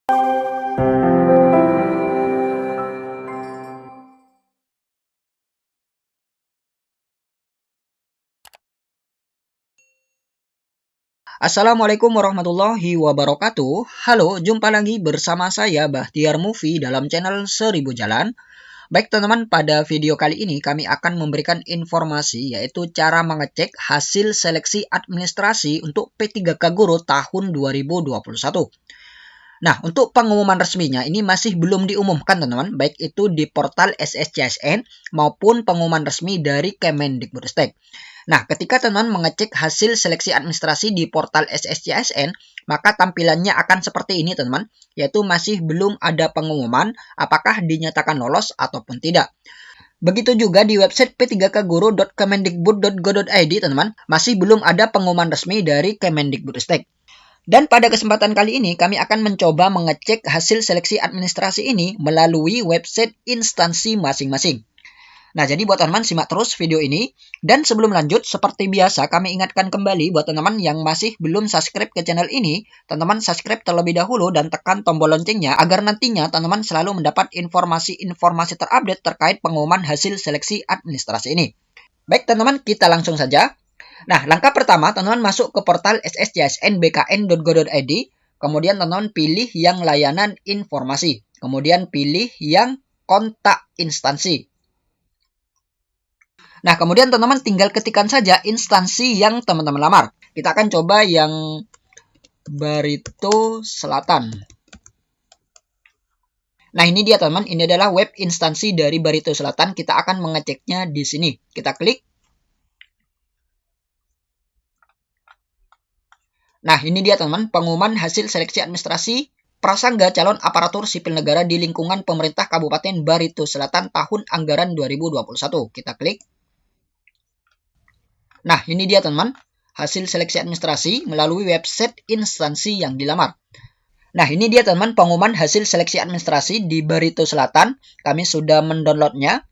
Assalamualaikum warahmatullahi wabarakatuh. Halo, jumpa lagi bersama saya Bahtiar Movie dalam channel 1000 Jalan. Baik teman-teman, pada video kali ini kami akan memberikan informasi yaitu cara mengecek hasil seleksi administrasi untuk P3K Guru tahun 2021. Nah, untuk pengumuman resminya ini masih belum diumumkan teman-teman, baik itu di portal SSCSN maupun pengumuman resmi dari Kemendikbudristek. Nah, ketika teman-teman mengecek hasil seleksi administrasi di portal SSCSN, maka tampilannya akan seperti ini teman-teman, yaitu masih belum ada pengumuman apakah dinyatakan lolos ataupun tidak. Begitu juga di website p3kguru.kemendikbud.go.id teman-teman, masih belum ada pengumuman resmi dari Kemendikbudristek. Dan pada kesempatan kali ini kami akan mencoba mengecek hasil seleksi administrasi ini melalui website instansi masing-masing. Nah, jadi buat teman-teman simak terus video ini. Dan sebelum lanjut, seperti biasa kami ingatkan kembali buat teman-teman yang masih belum subscribe ke channel ini, teman-teman subscribe terlebih dahulu dan tekan tombol loncengnya agar nantinya teman-teman selalu mendapat informasi-informasi terupdate terkait pengumuman hasil seleksi administrasi ini. Baik teman-teman, kita langsung saja. Nah, langkah pertama teman-teman masuk ke portal sscsnbkn.go.id, kemudian teman-teman pilih yang layanan informasi, kemudian pilih yang kontak instansi. Nah, kemudian teman-teman tinggal ketikkan saja instansi yang teman-teman lamar. Kita akan coba yang Barito Selatan. Nah, ini dia teman-teman. Ini adalah web instansi dari Barito Selatan. Kita akan mengeceknya di sini. Kita klik. Nah, ini dia teman-teman. Pengumuman hasil seleksi administrasi prasangga calon aparatur sipil negara di lingkungan pemerintah Kabupaten Barito Selatan tahun anggaran 2021. Kita klik. Nah, ini dia teman-teman, hasil seleksi administrasi melalui website instansi yang dilamar. Nah, ini dia teman-teman pengumuman hasil seleksi administrasi di Barito Selatan. Kami sudah mendownloadnya.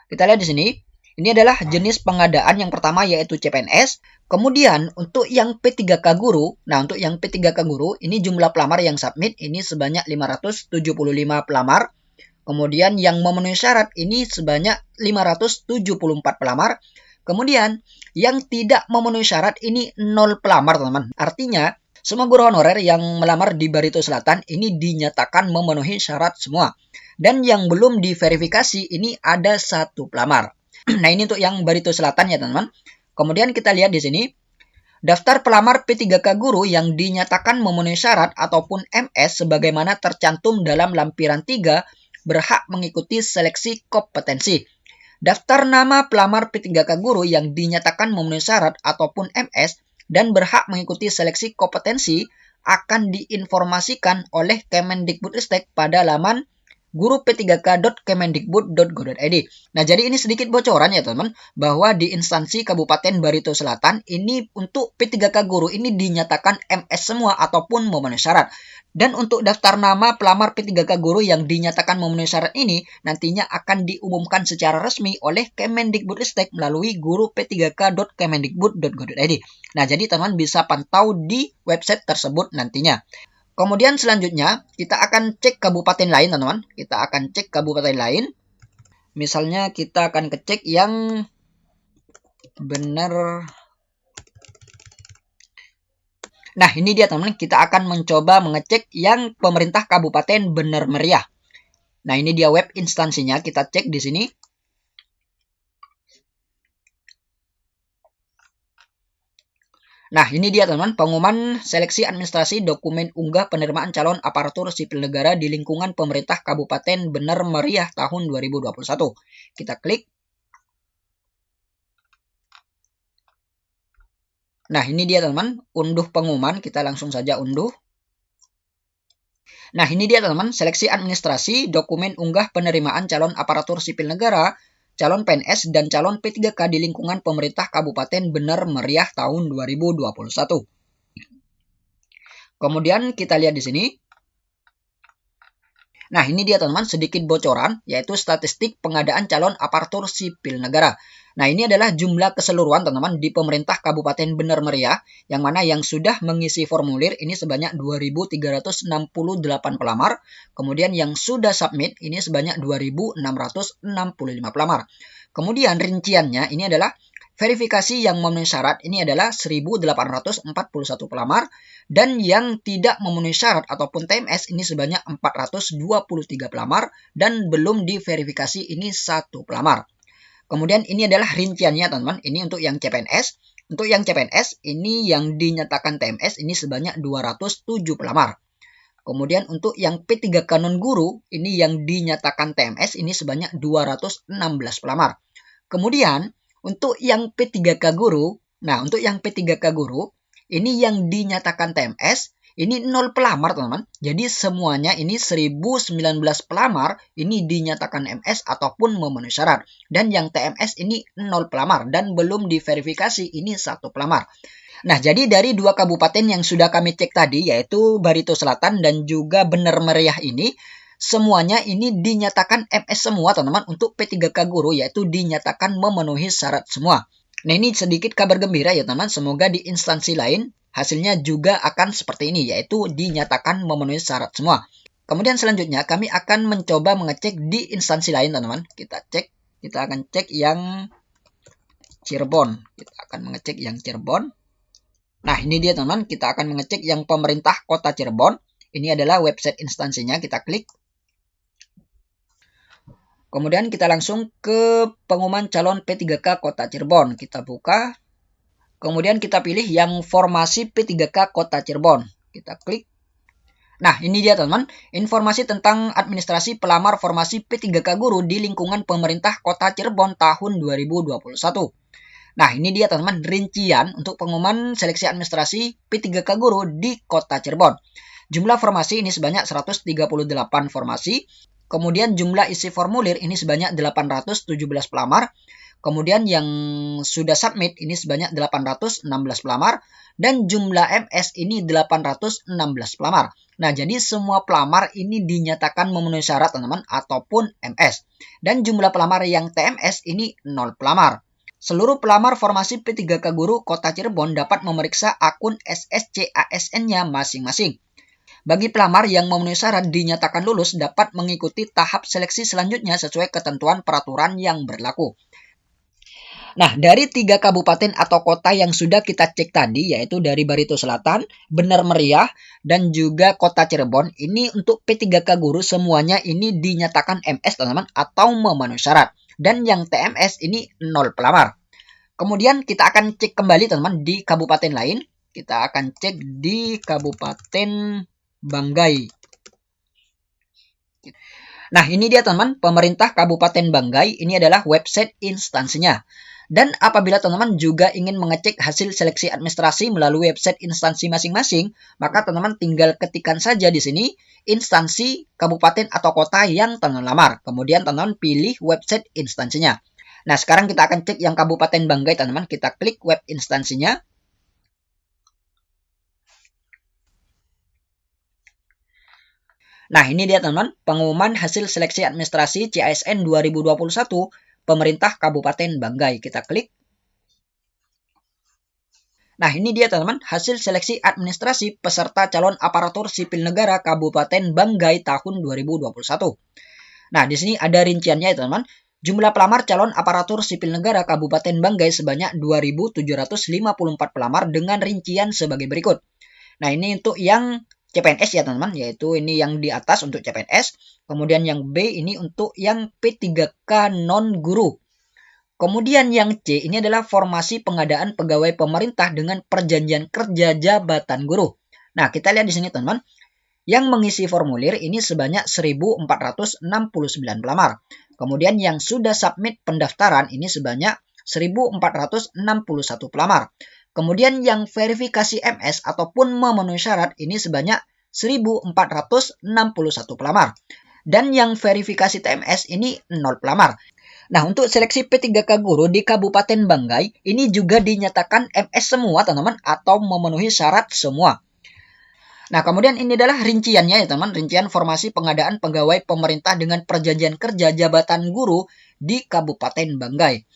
Kita lihat di sini. Ini adalah jenis pengadaan yang pertama yaitu CPNS. Kemudian untuk yang P3K Guru, nah untuk yang P3K Guru ini jumlah pelamar yang submit ini sebanyak 575 pelamar. Kemudian yang memenuhi syarat ini sebanyak 574 pelamar. Kemudian yang tidak memenuhi syarat ini 0 pelamar teman-teman. Artinya semua guru honorer yang melamar di Barito Selatan ini dinyatakan memenuhi syarat semua. Dan yang belum diverifikasi ini ada 1 pelamar. Nah, ini untuk yang Barito Selatan ya teman-teman. Kemudian kita lihat di sini daftar pelamar P3K Guru yang dinyatakan memenuhi syarat ataupun MS sebagaimana tercantum dalam lampiran 3 berhak mengikuti seleksi kompetensi. Daftar nama pelamar P3K Guru yang dinyatakan memenuhi syarat ataupun MS dan berhak mengikuti seleksi kompetensi akan diinformasikan oleh Kemendikbudristek pada laman guru-p3k.kemendikbud.go.id. Nah, jadi ini sedikit bocoran ya teman-teman, bahwa di instansi Kabupaten Barito Selatan ini untuk P3K Guru ini dinyatakan MS semua ataupun memenuhi syarat. Dan untuk daftar nama pelamar P3K Guru yang dinyatakan memenuhi syarat ini nantinya akan diumumkan secara resmi oleh Kemendikbudristek melalui guru-p3k.kemendikbud.go.id. Nah, jadi teman-teman bisa pantau di website tersebut nantinya. Kemudian selanjutnya kita akan cek kabupaten lain teman-teman. Kita akan cek kabupaten lain. Misalnya kita akan cek yang benar. Nah, ini dia teman-teman, kita akan mencoba mengecek yang pemerintah Kabupaten Bener Meriah. Nah, ini dia web instansinya, kita cek di sini. Nah, ini dia teman-teman, pengumuman seleksi administrasi dokumen unggah penerimaan calon aparatur sipil negara di lingkungan pemerintah Kabupaten Bener Meriah tahun 2021. Kita klik. Nah, ini dia teman-teman, unduh pengumuman, kita langsung saja unduh. Nah, ini dia teman-teman, seleksi administrasi, dokumen unggah penerimaan calon aparatur sipil negara, calon PNS, dan calon P3K di lingkungan pemerintah Kabupaten Bener Meriah tahun 2021. Kemudian kita lihat di sini. Nah, ini dia teman-teman sedikit bocoran, yaitu statistik pengadaan calon aparatur sipil negara. Nah, ini adalah jumlah keseluruhan teman-teman di pemerintah Kabupaten Bener Meriah, yang mana yang sudah mengisi formulir ini sebanyak 2.368 pelamar, kemudian yang sudah submit ini sebanyak 2.665 pelamar. Kemudian rinciannya ini adalah verifikasi yang memenuhi syarat ini adalah 1.841 pelamar, dan yang tidak memenuhi syarat ataupun TMS ini sebanyak 423 pelamar, dan belum diverifikasi ini 1 pelamar. Kemudian ini adalah rinciannya teman-teman, ini untuk yang CPNS. Untuk yang CPNS ini yang dinyatakan TMS ini sebanyak 207 pelamar. Kemudian untuk yang P3K non-guru ini yang dinyatakan TMS ini sebanyak 216 pelamar. Kemudian untuk yang P3K guru, nah untuk yang P3K guru ini yang dinyatakan TMS ini 0 pelamar teman-teman. Jadi semuanya ini 1.019 pelamar ini dinyatakan MS ataupun memenuhi syarat. Dan yang TMS ini 0 pelamar dan belum diverifikasi ini 1 pelamar. Nah, jadi dari 2 kabupaten yang sudah kami cek tadi, yaitu Barito Selatan dan juga Bener Meriah ini, semuanya ini dinyatakan MS semua teman-teman untuk P3K guru, yaitu dinyatakan memenuhi syarat semua. Nah, ini sedikit kabar gembira ya teman, semoga di instansi lain hasilnya juga akan seperti ini, yaitu dinyatakan memenuhi syarat semua. Kemudian selanjutnya kami akan mencoba mengecek di instansi lain teman-teman. Kita akan cek yang Cirebon. Kita akan mengecek yang Cirebon. Nah, ini dia teman-teman, kita akan mengecek yang pemerintah kota Cirebon. Ini adalah website instansinya, kita klik. Kemudian kita langsung ke pengumuman calon P3K kota Cirebon. Kita buka. Kemudian kita pilih yang formasi P3K Kota Cirebon. Kita klik. Nah, ini dia teman-teman, informasi tentang administrasi pelamar formasi P3K guru di lingkungan pemerintah Kota Cirebon tahun 2021. Nah, ini dia teman-teman rincian untuk pengumuman seleksi administrasi P3K guru di Kota Cirebon. Jumlah formasi ini sebanyak 138 formasi. Kemudian jumlah isi formulir ini sebanyak 817 pelamar. Kemudian yang sudah submit ini sebanyak 816 pelamar. Dan jumlah MS ini 816 pelamar. Nah, jadi semua pelamar ini dinyatakan memenuhi syarat teman-teman ataupun MS. Dan jumlah pelamar yang TMS ini 0 pelamar. Seluruh pelamar formasi P3K guru Kota Cirebon dapat memeriksa akun SSC-ASN-nya masing-masing. Bagi pelamar yang memenuhi syarat dinyatakan lulus dapat mengikuti tahap seleksi selanjutnya sesuai ketentuan peraturan yang berlaku. Nah, dari 3 kabupaten atau kota yang sudah kita cek tadi, yaitu dari Barito Selatan, Bener Meriah, dan juga Kota Cirebon, ini untuk P3K guru semuanya ini dinyatakan MS teman-teman atau memenuhi syarat. Dan yang TMS ini 0 pelamar. Kemudian kita akan cek kembali teman-teman di kabupaten lain. Kita akan cek di Kabupaten Banggai. Nah, ini dia teman-teman, pemerintah Kabupaten Banggai, ini adalah website instansinya. Dan apabila teman-teman juga ingin mengecek hasil seleksi administrasi melalui website instansi masing-masing, maka teman-teman tinggal ketikkan saja di sini instansi kabupaten atau kota yang teman-teman lamar. Kemudian teman-teman pilih website instansinya. Nah, sekarang kita akan cek yang Kabupaten Banggai teman-teman. Kita klik web instansinya. Nah, ini dia teman-teman, pengumuman hasil seleksi administrasi CASN 2021 Pemerintah Kabupaten Banggai. Kita klik. Nah, ini dia teman-teman, hasil seleksi administrasi peserta calon aparatur sipil negara Kabupaten Banggai tahun 2021. Nah, di sini ada rinciannya ya teman-teman. Jumlah pelamar calon aparatur sipil negara Kabupaten Banggai sebanyak 2.754 pelamar dengan rincian sebagai berikut. Nah, ini untuk yang CPNS ya teman-teman, yaitu ini yang di atas untuk CPNS. Kemudian yang B ini untuk yang P3K non-guru. Kemudian yang C ini adalah formasi pengadaan pegawai pemerintah dengan perjanjian kerja jabatan guru. Nah, kita lihat di sini teman-teman. Yang mengisi formulir ini sebanyak 1.469 pelamar. Kemudian yang sudah submit pendaftaran ini sebanyak 1.461 pelamar. Kemudian yang verifikasi MS ataupun memenuhi syarat ini sebanyak 1.461 pelamar. Dan yang verifikasi TMS ini 0 pelamar. Nah, untuk seleksi P3K guru di Kabupaten Banggai ini juga dinyatakan MS semua teman-teman atau memenuhi syarat semua. Nah, kemudian ini adalah rinciannya ya teman, rincian formasi pengadaan pegawai pemerintah dengan perjanjian kerja jabatan guru di Kabupaten Banggai.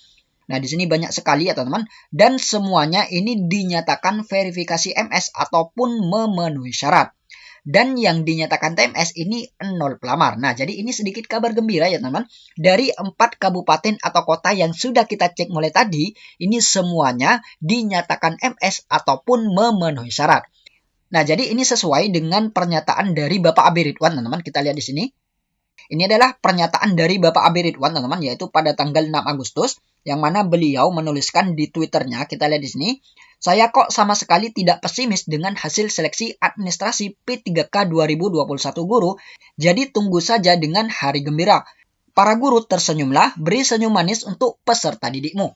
Nah, di sini banyak sekali ya teman-teman, dan semuanya ini dinyatakan verifikasi MS ataupun memenuhi syarat. Dan yang dinyatakan TMS ini 0 pelamar. Nah, jadi ini sedikit kabar gembira ya teman-teman. Dari 4 kabupaten atau kota yang sudah kita cek mulai tadi, ini semuanya dinyatakan MS ataupun memenuhi syarat. Nah, jadi ini sesuai dengan pernyataan dari Bapak Abi Ridwan, teman-teman. Kita lihat di sini. Ini adalah pernyataan dari Bapak Abi Ridwan, teman-teman, yaitu pada tanggal 6 Agustus, yang mana beliau menuliskan di Twitternya, kita lihat di sini, saya kok sama sekali tidak pesimis dengan hasil seleksi administrasi P3K 2021 guru, jadi tunggu saja dengan hari gembira. Para guru tersenyumlah, beri senyum manis untuk peserta didikmu.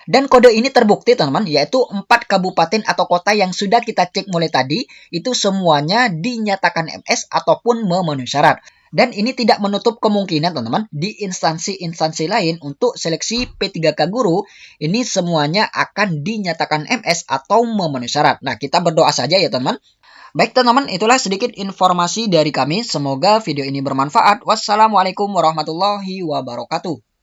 Dan kode ini terbukti teman-teman, yaitu 4 kabupaten atau kota yang sudah kita cek mulai tadi, itu semuanya dinyatakan MS ataupun memenuhi syarat. Dan ini tidak menutup kemungkinan teman-teman, di instansi-instansi lain untuk seleksi P3K guru, ini semuanya akan dinyatakan MS atau memenuhi syarat. Nah, kita berdoa saja ya teman-teman. Baik teman-teman, itulah sedikit informasi dari kami. Semoga video ini bermanfaat. Wassalamualaikum warahmatullahi wabarakatuh.